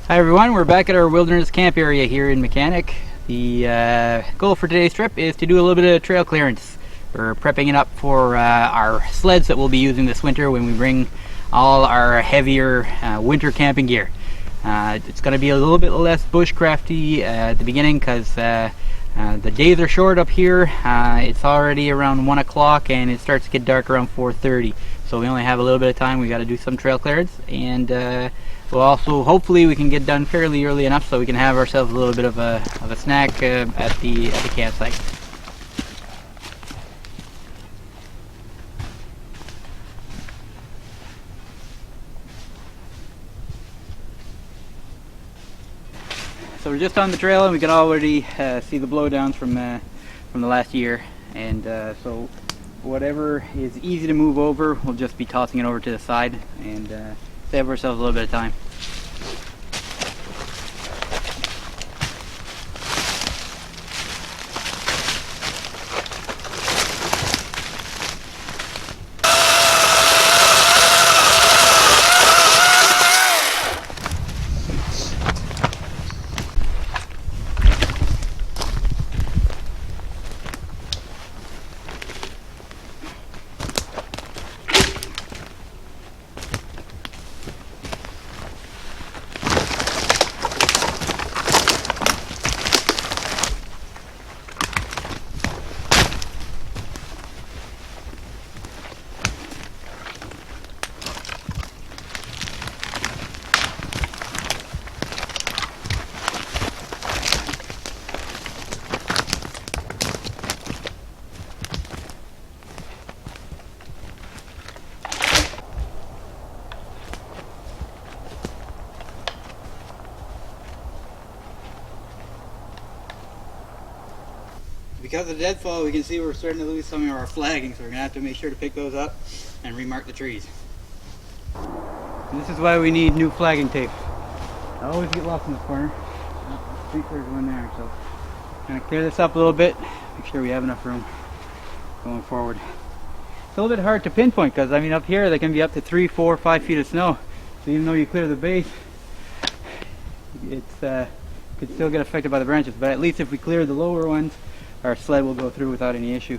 Hi everyone, we're back at our wilderness camp area here in Mechanic. The goal for today's trip is to do a little bit of trail clearance. We're prepping it up for our sleds that we'll be using this winter when we bring all our heavier winter camping gear. It's going to be a little bit less bushcrafty at the beginning because the days are short up here. It's already around 1 o'clock and it starts to get dark around 4:30. So we only have a little bit of time. We got to do some trail clearance, and we'll also, hopefully we can get done fairly early enough so we can have ourselves a little bit of a snack at the campsite. So we're just on the trail and we can already see the blowdowns from the last year, and so whatever is easy to move over, we'll just be tossing it over to the side and save ourselves a little bit of time. Because of the deadfall, we can see we're starting to lose some of our flagging, so we're going to have to make sure to pick those up and remark the trees. And this is why we need new flagging tape. I always get lost in this corner. I think there's one there, so I'm going to clear this up a little bit, make sure we have enough room going forward. It's a little bit hard to pinpoint because, I mean, up here there can be up to 3, 4, 5 feet of snow. So even though you clear the base, it's could still get affected by the branches. But at least if we clear the lower ones, our sled will go through without any issue.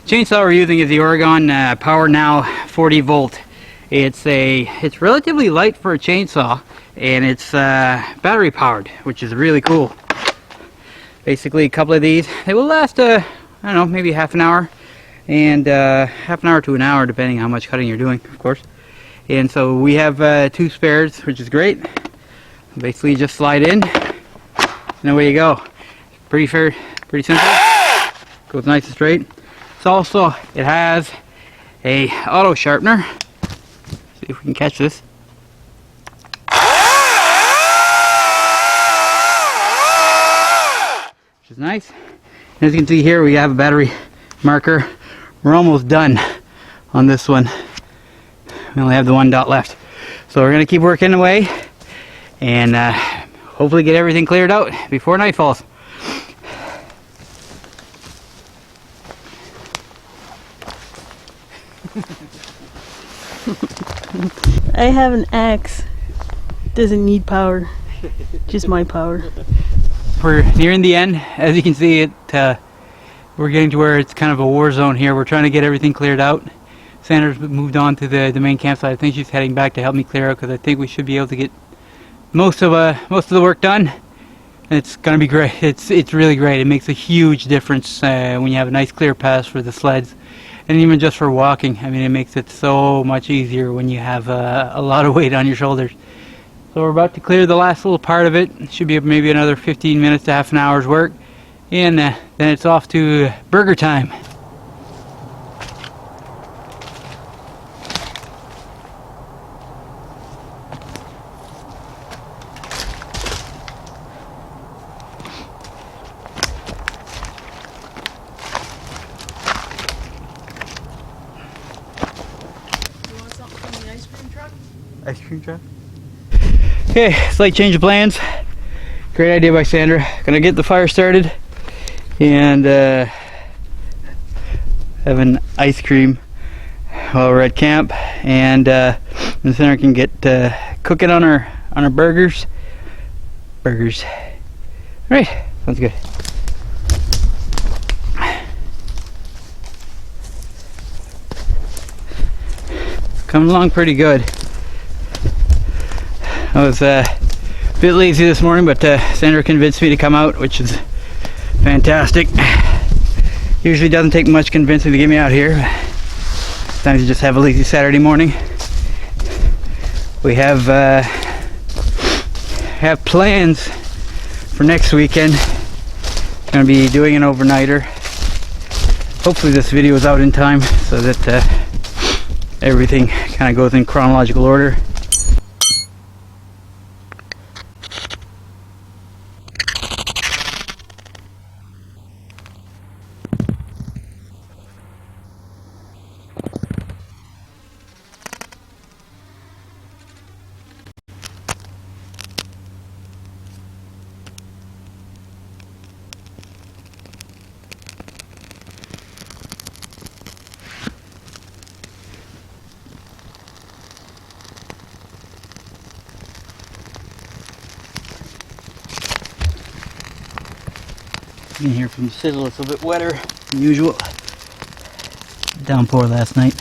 Chainsaw we're using is the Oregon Power Now 40 volt. It's relatively light for a chainsaw, and it's battery powered, which is really cool. Basically, a couple of these, they will last I don't know, maybe half an hour, and half an hour to an hour depending on how much cutting you're doing, of course. And so we have 2 spares, which is great. Basically just slide in and away you go. Pretty simple. Goes nice and straight. It's also, it has a auto sharpener. See if we can catch this. Which is nice. As you can see here, we have a battery marker. We're almost done on this one. We only have the 1 dot left. So we're going to keep working away and hopefully get everything cleared out before night falls. I have an axe. Doesn't need power. Just my power. We're nearing the end. As you can see, we're getting to where it's kind of a war zone here. We're trying to get everything cleared out. Sandra's moved on to the main campsite. I think she's heading back to help me clear out because I think we should be able to get most of the work done. And it's gonna be great. It's really great. It makes a huge difference when you have a nice clear path for the sleds, and even just for walking. I mean, it makes it so much easier when you have a lot of weight on your shoulders. So we're about to clear the last little part of it. Should be maybe another 15 minutes to half an hour's work, and then it's off to burger time. Ice cream truck. Okay, slight change of plans. Great idea by Sandra. Gonna get the fire started and have an ice cream while we're at camp, and Sandra can get cooking on our burgers. All right, sounds good. Coming along pretty good. I was a bit lazy this morning, but Sandra convinced me to come out, which is fantastic. Usually doesn't take much convincing to get me out here. Sometimes you just have a lazy Saturday morning. We have plans for next weekend. Going to be doing an overnighter. Hopefully this video is out in time so that everything kind of goes in chronological order. In here from the sizzle, it's a bit wetter than usual. Downpour last night.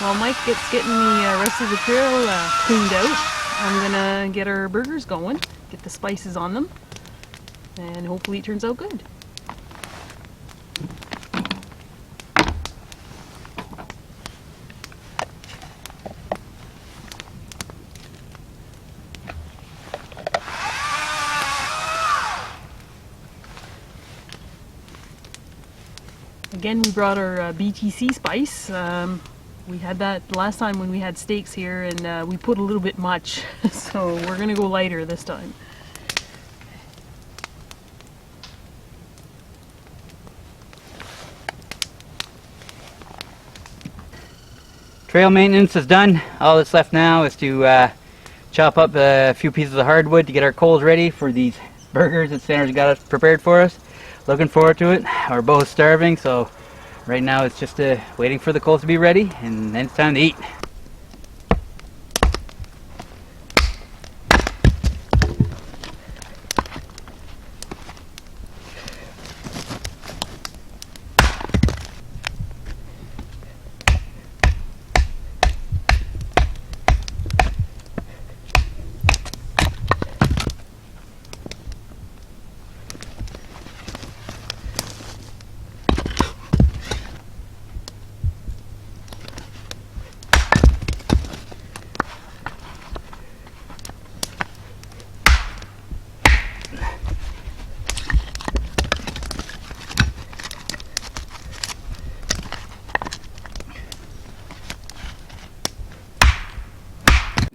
While Mike gets getting the rest of the trail cleaned out, I'm gonna get our burgers going, get the spices on them, and hopefully it turns out good. again, we brought our BTC spice. We had that last time when we had steaks here, and we put a little bit much, so we're gonna go lighter this time. Trail maintenance is done. All that's left now is to chop up a few pieces of hardwood to get our coals ready for these burgers that Sandra's got us prepared for us. Looking forward to it. We're both starving, so right now it's just waiting for the coals to be ready, and then it's time to eat.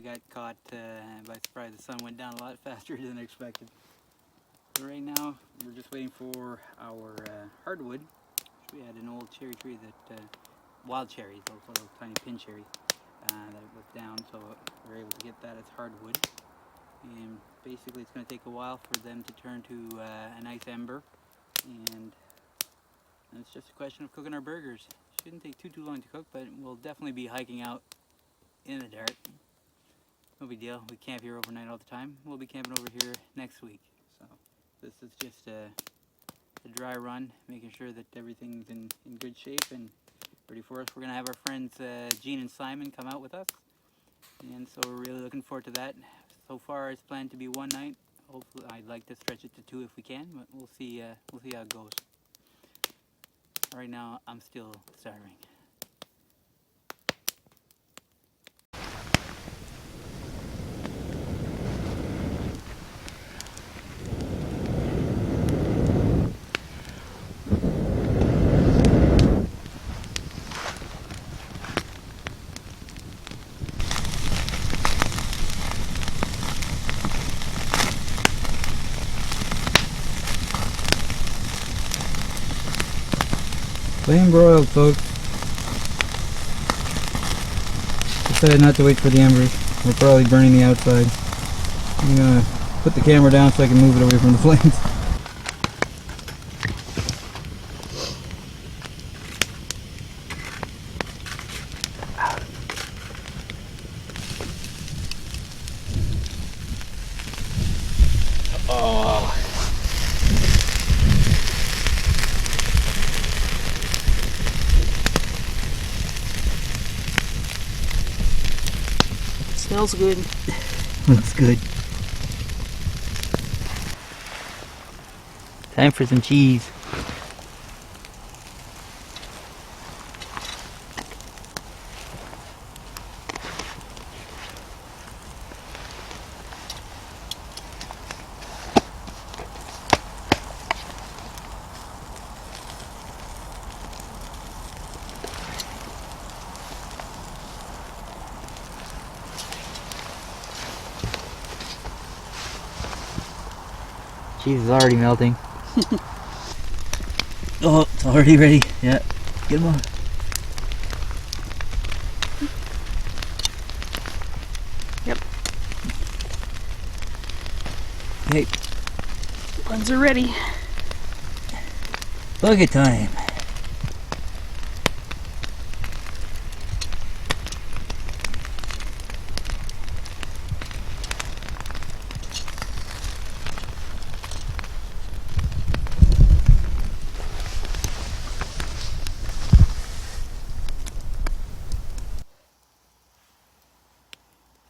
Got caught by surprise. The sun went down a lot faster than expected. So right now we're just waiting for our hardwood. We had an old cherry tree that wild cherries, those little tiny pin cherries that was down, so we're able to get that as hardwood. And basically it's going to take a while for them to turn to a nice ember, and it's just a question of cooking our burgers. Shouldn't take too long to cook, but we'll definitely be hiking out in the dark. No big deal. We camp here overnight all the time. We'll be camping over here next week. So this is just a dry run, making sure that everything's in good shape and ready for us. We're going to have our friends Gene and Simon come out with us. And so we're really looking forward to that. So far it's planned to be one night. Hopefully I'd like to stretch it to 2 if we can, but we'll see how it goes. Right now I'm still starving. Flame broiled, folks. Decided not to wait for the embers. We're probably burning the outside. I'm gonna put the camera down so I can move it away from the flames. Oh. Smells good. Looks good. Time for some cheese. Cheese is already melting. Oh, it's already ready. Yeah, get them on. Yep. Okay. Ones are ready. Bucket time.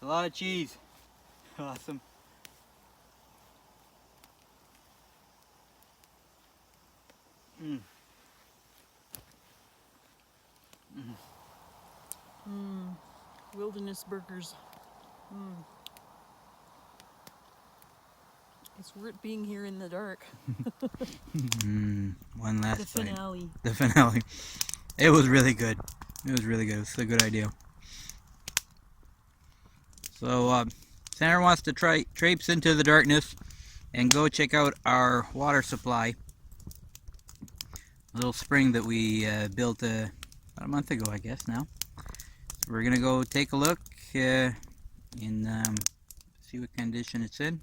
A lot of cheese. Awesome. Wilderness burgers. It's worth being here in the dark. One last The finale. bite. The finale. It was really good. It was really good. It's a good idea. So, Sandra wants to traipse into the darkness and go check out our water supply. A little spring that we built about a month ago, I guess now. So we're gonna go take a look and see what condition it's in.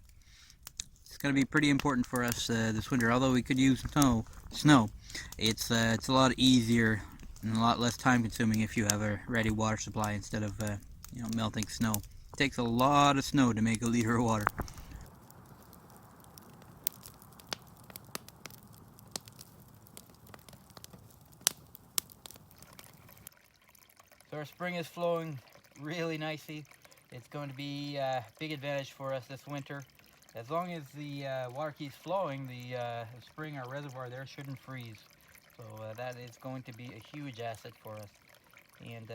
It's gonna be pretty important for us this winter. Although we could use snow, it's a lot easier and a lot less time consuming if you have a ready water supply instead of melting snow. It takes a lot of snow to make a liter of water. So our spring is flowing really nicely. It's going to be a big advantage for us this winter. As long as the water keeps flowing, the spring, our reservoir there, shouldn't freeze. So that is going to be a huge asset for us. And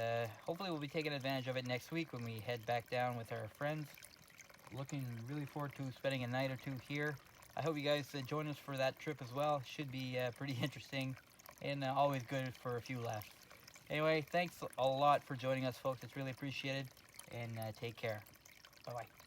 hopefully we'll be taking advantage of it next week when we head back down with our friends. Looking really forward to spending a night or two here. I hope you guys join us for that trip as well. Should be pretty interesting and always good for a few laughs. Anyway, thanks a lot for joining us, folks. It's really appreciated. And take care. Bye-bye.